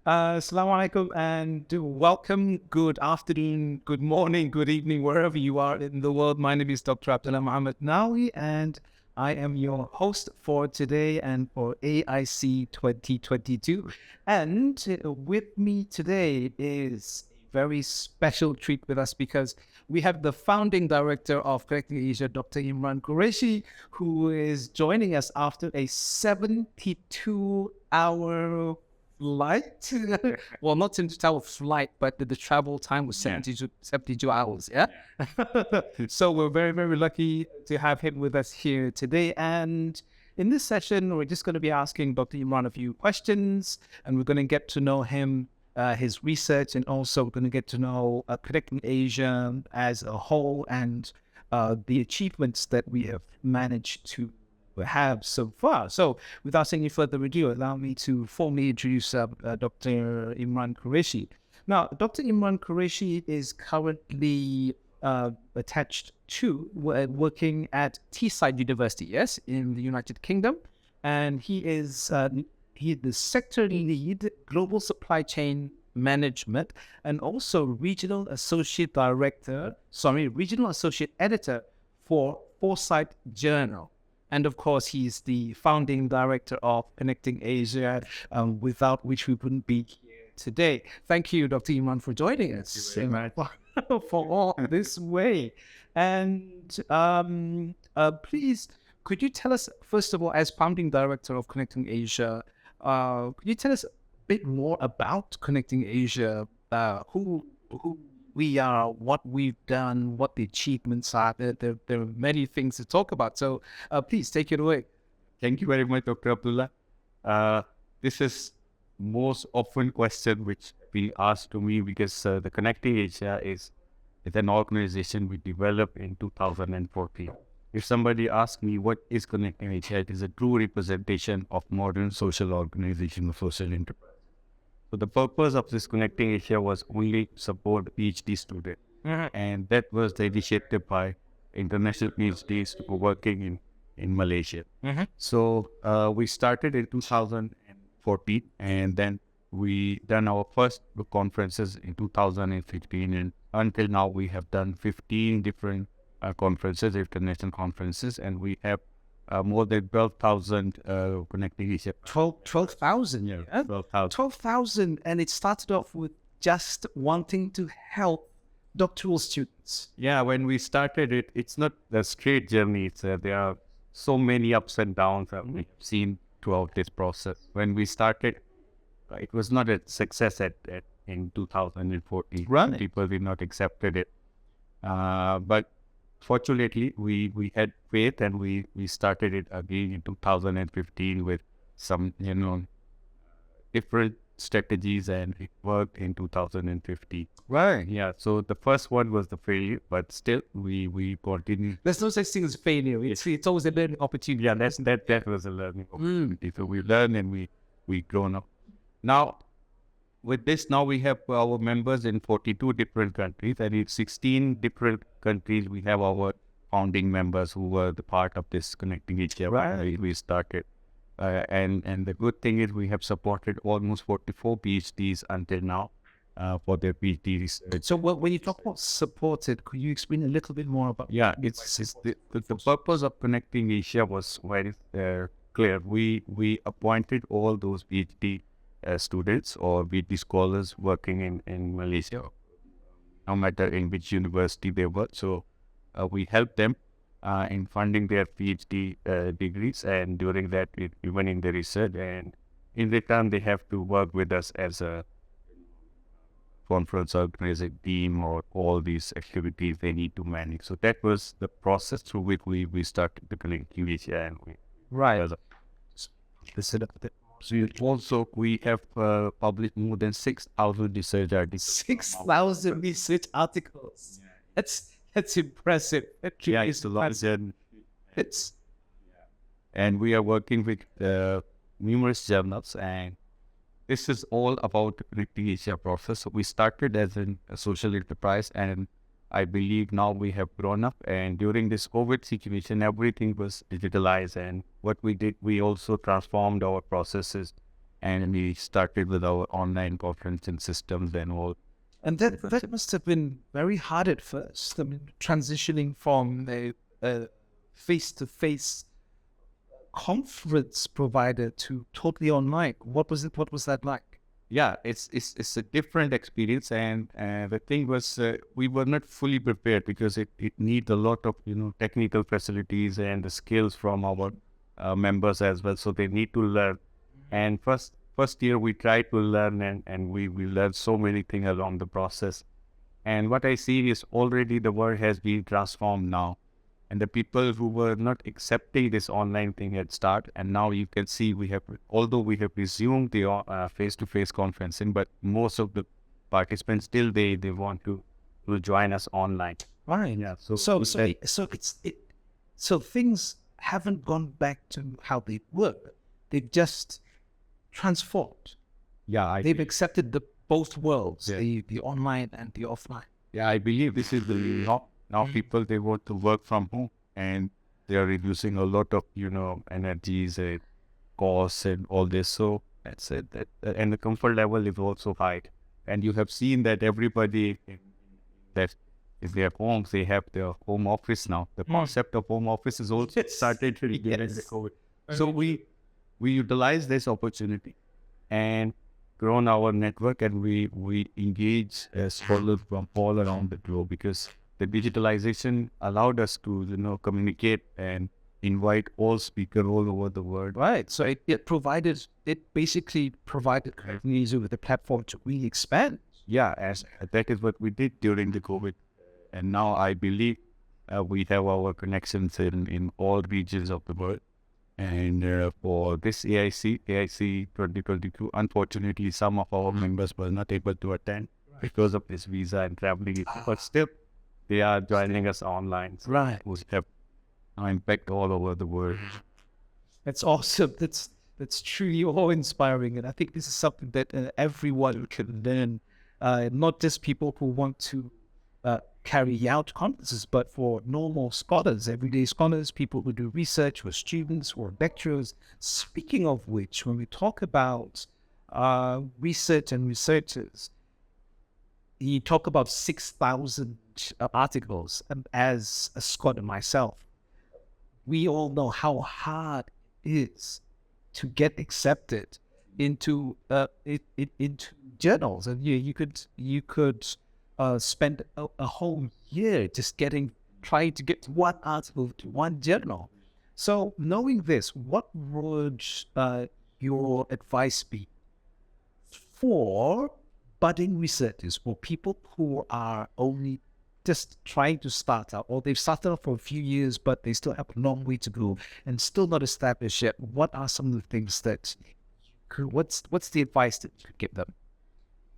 Assalamu alaikum and welcome. Good afternoon, good morning, good evening, wherever you are in the world. My name is Dr. Abdullah Muhammad Nawi, and I am your host for today and for AIC 2022. And with me today is a very special treat with us because we have the founding director of Connecting Asia, Dr. Imran Qureshi, who is joining us after a 72-hour flight. Well, not 72-hour flight, but the travel time was 72 hours. Yeah. So we're very, very lucky to have him with us here today. And in this session, we're just going to be asking Dr. Imran a few questions, and we're going to get to know him, his research, and also we're going to get to know Connecting Asia as a whole and the achievements that we have managed to have so far. So, without any further ado, allow me to formally introduce Dr. Imran Qureshi. Now, Dr. Imran Qureshi is currently attached to working at Teesside University, yes, in the United Kingdom, and he is the sector lead, global supply chain management, and also regional associate editor for Foresight Journal. And of course, he's the founding director of Connecting Asia, without which we wouldn't be here today. Thank you, Dr. Iman, for joining us. Thank you very much. For all this way. And please, could you tell us, first of all, as founding director of Connecting Asia, could you tell us a bit more about Connecting Asia, who we are, what we've done, what the achievements are? There are many things to talk about. So please take it away. Thank you very much, Dr. Abdullah. This is most often question which be asked to me because the Connecting Asia is an organization we developed in 2014. If somebody asks me what is Connecting Asia, it is a true representation of modern social organization of social enterprise. So the purpose of this Connecting Asia was only to support PhD students. And that was the initiative by international PhDs who were working in Malaysia. So we started in 2014, and then we done our first conferences in 2015, and until now we have done 15 different conferences, international conferences, and we have more than 12,000 Connecting Asia. 12,000? Yeah, 12,000. 12,000, and it started off with just wanting to help doctoral students. Yeah, when we started it, it's not a straight journey. It's, there are so many ups and downs that we've seen throughout this process. When we started, it was not a success in 2014. Right. People did not accepted it. But fortunately, we had faith, and we started it again in 2015 with some, different strategies, and it worked in 2015. Right. Yeah, so the first one was the failure, but still we continued. There's no such thing as failure. It's always a learning opportunity. Yeah, that was a learning opportunity. So we learned, and we grown up. Now, with this, now we have our members in 42 different countries, and in 16 different countries we have our founding members who were the part of this Connecting Asia. Right. We started. And the good thing is we have supported almost 44 PhDs until now for their PhD research. So when you talk about supported, could you explain a little bit more about? Yeah, it's the purpose of Connecting Asia was very clear. We appointed all those PhD students or PhD scholars working in Malaysia, no matter in which university they work. So we helped them in funding their PhD degrees, and during that, even in the research, and in return, they have to work with us as a conference organizing team, or all these activities they need to manage. So that was the process through which we started the Connecting Asia, and we Right. So you also we have published more than 6,000 research articles. 6,000 research articles. That's impressive. Yeah, it's a lot. And we are working with numerous journals, and this is all about the Connecting Asia process. So we started as a social enterprise, and I believe now we have grown up, and during this COVID situation, everything was digitalized, and what we did, we also transformed our processes and we started with our online conferencing systems and all. And that must have been very hard at first. I mean, transitioning from a face-to-face conference provider to totally online. What was it? What was that like? Yeah, it's a different experience, and the thing was we were not fully prepared because it needs a lot of technical facilities and the skills from our members as well. So they need to learn. And first year we tried to learn, and we learned so many things along the process. And what I see is already the world has been transformed now. And the people who were not accepting this online thing at start, and now you can see although we have resumed the face-to-face conferencing, but most of the participants still they want to join us online. Right. Yeah. So things haven't gone back to how they were. They've just transformed. Yeah, They've accepted both worlds, Yeah. the online and the offline. Yeah, I believe this is the now people they want to work from home, and they are reducing a lot of energies and costs and all this. So that's it. And the comfort level is also high. And you have seen that everybody that in their homes they have their home office now. The concept of home office is also started during the COVID. So we utilize this opportunity and grown our network, and we engage scholars from all around the globe, because the digitalization allowed us to communicate and invite all speakers all over the world. Right. So it basically provided companies with a platform to really expand. Yeah, as that is what we did during the COVID, and now I believe we have our connections in all regions of the world. And for this AIC 2022, unfortunately, some of our members were not able to attend because of this visa and traveling issue, but still they are joining us online. So Right. we have impact all over the world. That's awesome. That's truly awe-inspiring, and I think this is something that everyone can learn. Not just people who want to carry out conferences, but for normal scholars, everyday scholars, people who do research, or students, or lecturers. Speaking of which, when we talk about research and researchers, you talk about 6,000 articles, and as a scholar myself, we all know how hard it is to get accepted into into journals, and you could spend a whole year just trying to get one article to one journal. So knowing this, what would your advice be for budding researchers, or people who are only just trying to start out, or they've started out for a few years, but they still have a long way to go and still not established yet? What are some of the things that what's the advice that you could give them?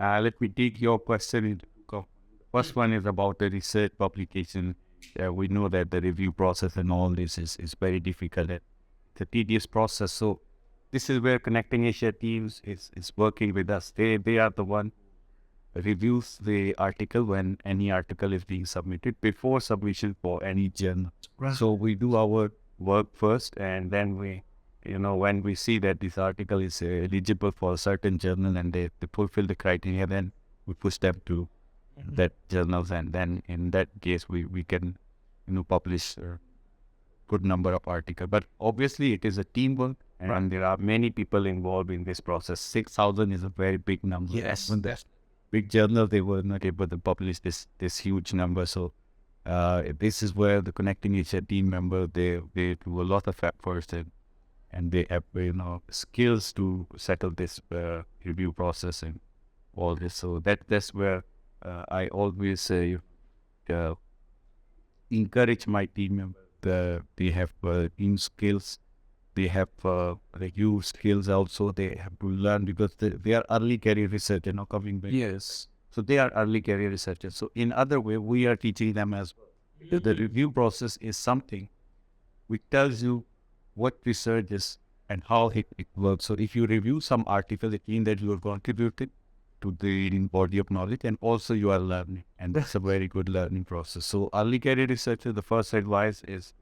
Let me take your question into account. First one is about the research publication. We know that the review process and all this is very difficult. It's a tedious process. So this is where Connecting Asia teams is working with us. They are the one reviews the article when any article is being submitted before submission for any journal. Right. So we do our work first, and then we, when we see that this article is eligible for a certain journal and they fulfill the criteria, then we push them to that journals, and then in that case we can publish a good number of articles. But obviously it is a teamwork, and there are many people involved in this process. 6,000 is a very big number. Yes. When the big journal, they were not able to publish this huge number. So this is where the Connecting Asia team member, they do a lot of efforts, and they have skills to settle this review process and all this. So that's where I always encourage my team members. They have team skills, they have review skills also. They have to learn, because they are early career researchers, coming back. Yes. So they are early career researchers. So in other way, we are teaching them as well. The review process is something which tells you what research is and how it works. So if you review some article, it means that you are contributing to the body of knowledge, and also you are learning, and that's a very good learning process. So early career researcher, the first advice is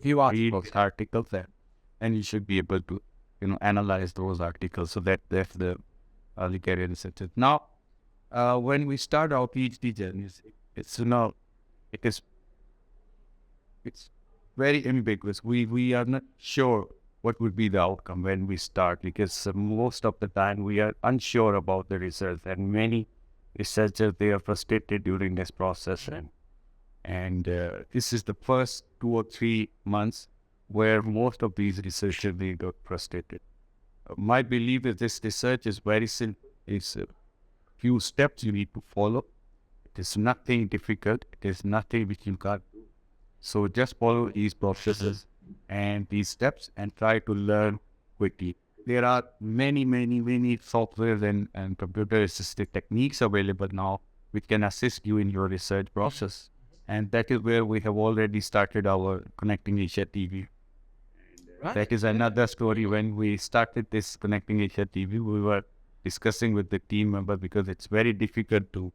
Review read articles, and you should be able to analyze those articles. So that's the early career researcher. Now, when we start our PhD journeys, it's it is it's very ambiguous. We are not sure what would be the outcome when we start, because most of the time we are unsure about the research, and many researchers, they are frustrated during this process, and this is the first 2 or 3 months where most of these researchers, they got frustrated. My belief is this research is very simple. It's a few steps you need to follow. It is nothing difficult. It is nothing which you can't do. So just follow these processes and these steps and try to learn quickly. There are many softwares and computer-assisted techniques available now which can assist you in your research process. And that is where we have already started our Connecting Asia TV. Right. That is another story. When we started this Connecting Asia TV, we were discussing with the team member, because it's very difficult to,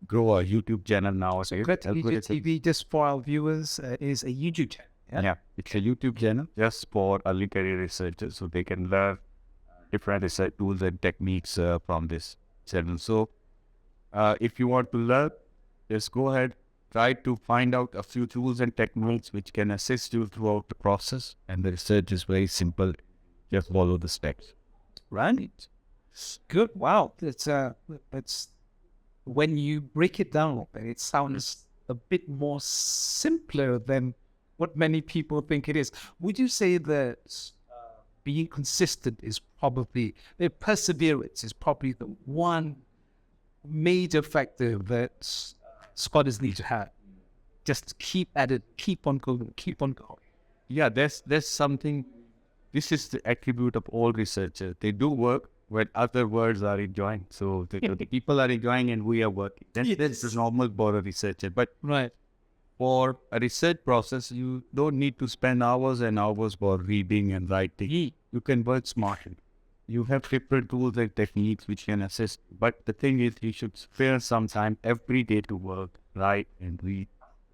grow a YouTube channel nowadays. So Connecting Asia TV, just for our viewers, is a YouTube channel. Yeah, it's a YouTube channel just for early career researchers, so they can learn different research tools and techniques from this channel. So if you want to learn, just go ahead, try to find out a few tools and techniques which can assist you throughout the process. And the research is very simple. Just follow the steps. Right. Good. Wow. That's when you break it down, it sounds a bit more simpler than what many people think it is. Would you say that being consistent is probably, perseverance is probably the one major factor that scholars need to have? Just keep at it, keep on going, keep on going. Yeah, there's something. This is the attribute of all researchers. They do work when other worlds are enjoying. So the people are enjoying and we are working. That's the normal for a researcher. But right. For a research process, you don't need to spend hours and hours for reading and writing. You can work smartly. You have different tools and techniques which can assist. But the thing is, you should spare some time every day to work, write and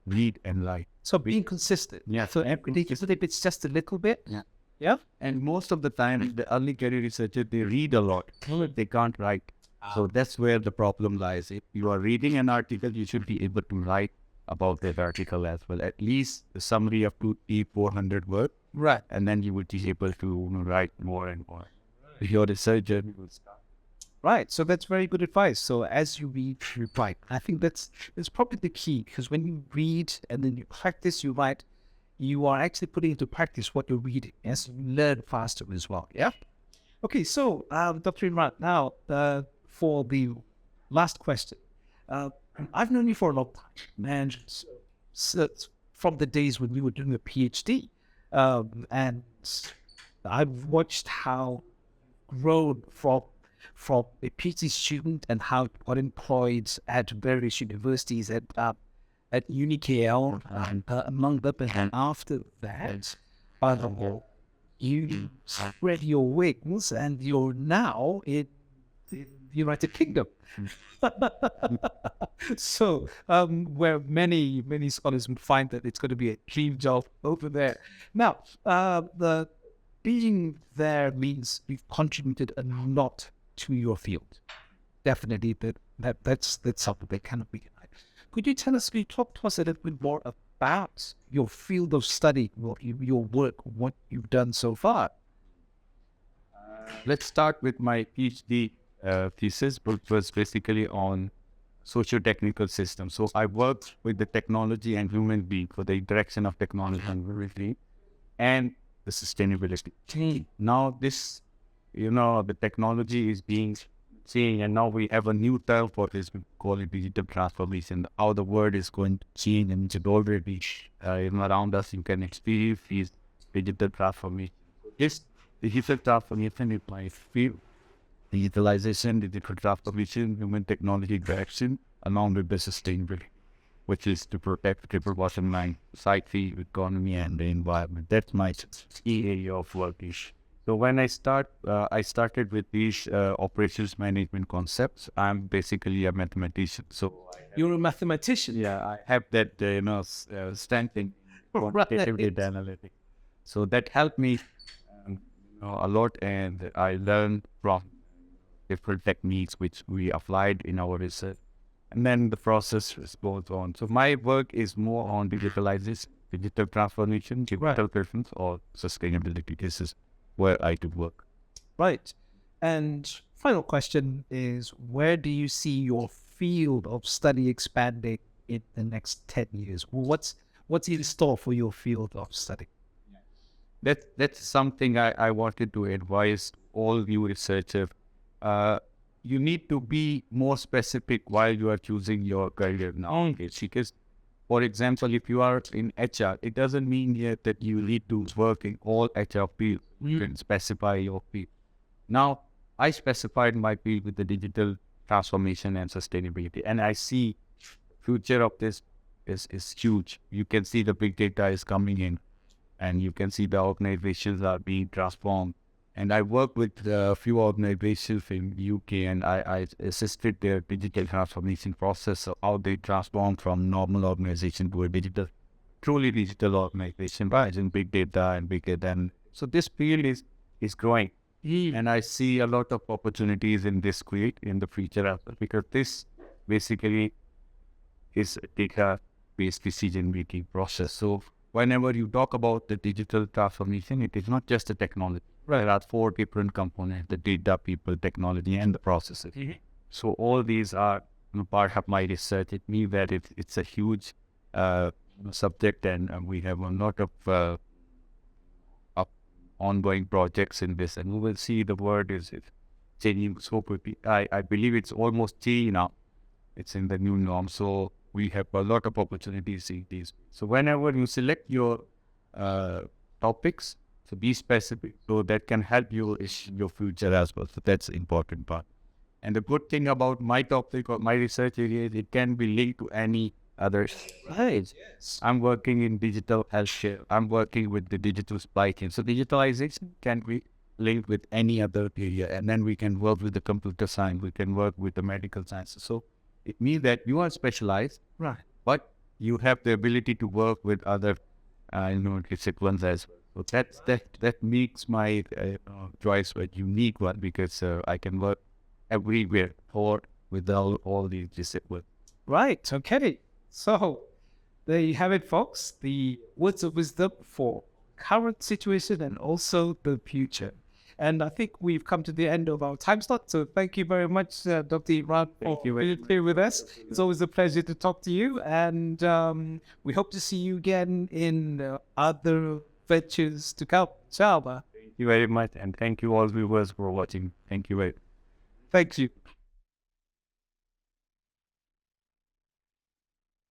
read and write. So being consistent. Yeah. So every day, even if it's just a little bit. Yeah. Yeah. And most of the time, the early career researchers, they read a lot. They can't write. So that's where the problem lies. If you are reading an article, you should be able to write about that article as well. At least a summary of 200-400 words. Right. And then you would be able to write more and more. Your research journey will start. Right. So that's very good advice. So as you read, you write. I think that's probably the key, because when you read and then you practice, you write, you are actually putting into practice what you're reading. Yes, you learn faster as well. Yeah. Okay. So, Dr. Imran, now for the last question. I've known you for a long time, and so from the days when we were doing a PhD, and I've watched how grown from a PhD student and how it got employed at various universities at UniKL, among them. And after that, you spread your wings and you're now in the United Kingdom. So, where many scholars would find that it's going to be a dream job over there. Now, the being there means you've contributed a lot to your field. Definitely, that's something that cannot be denied. Could you talk to us a little bit more about your field of study, your work, what you've done so far? Let's start with my PhD thesis, which was basically on socio-technical systems. So I worked with the technology and human being for the interaction of technology and human being and the sustainability. Now this, the technology is being changed, and now we have a new term for this. We call it digital transformation. How the world is going to change, and it's already around us. You can experience these digital transformation. This digital transformation is my field. Digitalization, digital transformation, human technology interaction, along with the sustainability, which is to protect the triple bottom line, society, economy, and the environment. That's my key area of work. So when I started with these operations management concepts. I'm basically a mathematician. So You're a mathematician? Yeah, I have that strength in quantitative data analytics. So that helped me a lot, and I learned from different techniques which we applied in our research. And then the process goes on. So my work is more on digitalization, digital transformation, digital preference, or sustainability. This is where I do work. Right. And final question is, where do you see your field of study expanding in the next 10 years? What's in store for your field of study? That's something I wanted to advise all you researchers. You need to be more specific while you are choosing your career now. Because, for example, if you are in HR, it doesn't mean yet that you need to work in all HR fields. You can specify your field. Now, I specified my field with the digital transformation and sustainability, and I see future of this is huge. You can see the big data is coming in, and you can see the organizations are being transformed. And I work with a few organizations in UK, and I assisted their digital transformation process, so how they transform from normal organization to a truly digital organization, right? In big data and bigger than. So this field is growing. And I see a lot of opportunities in this field in the future as well, because this basically is a data-based decision-making process. So whenever you talk about the digital transformation, it is not just a technology. There are 4 different components: the data, people, technology, and the processes. So all these are part of my research. It means that it's a huge subject, and we have a lot of ongoing projects in this, and we will see the world is changing so quickly. I believe it's almost changing now. It's in the new norm. So we have a lot of opportunities in these. So whenever you select your topics, so be specific, so that can help you in your future as well. So that's the important part. And the good thing about my topic or my research area is it can be linked to any other. Right. Yes. I'm working in digital healthcare. I'm working with the digital supply chain. So digitalization can be linked with any other area. And then we can work with the computer science. We can work with the medical sciences. So it means that you are specialized, Right. but you have the ability to work with other, disciplines as well. So that makes my choice a unique one, because I can work everywhere or with all these disciplines. Right. Okay. So there you have it, folks. The words of wisdom for current situation and also the future. And I think we've come to the end of our time slot. So thank you very much, Dr. Imran, for being here with us. It's always a pleasure to talk to you. And we hope to see you again in other ventures to come. Inshallah. Thank you very much. And thank you all viewers for watching. Thank you very much. Thank you.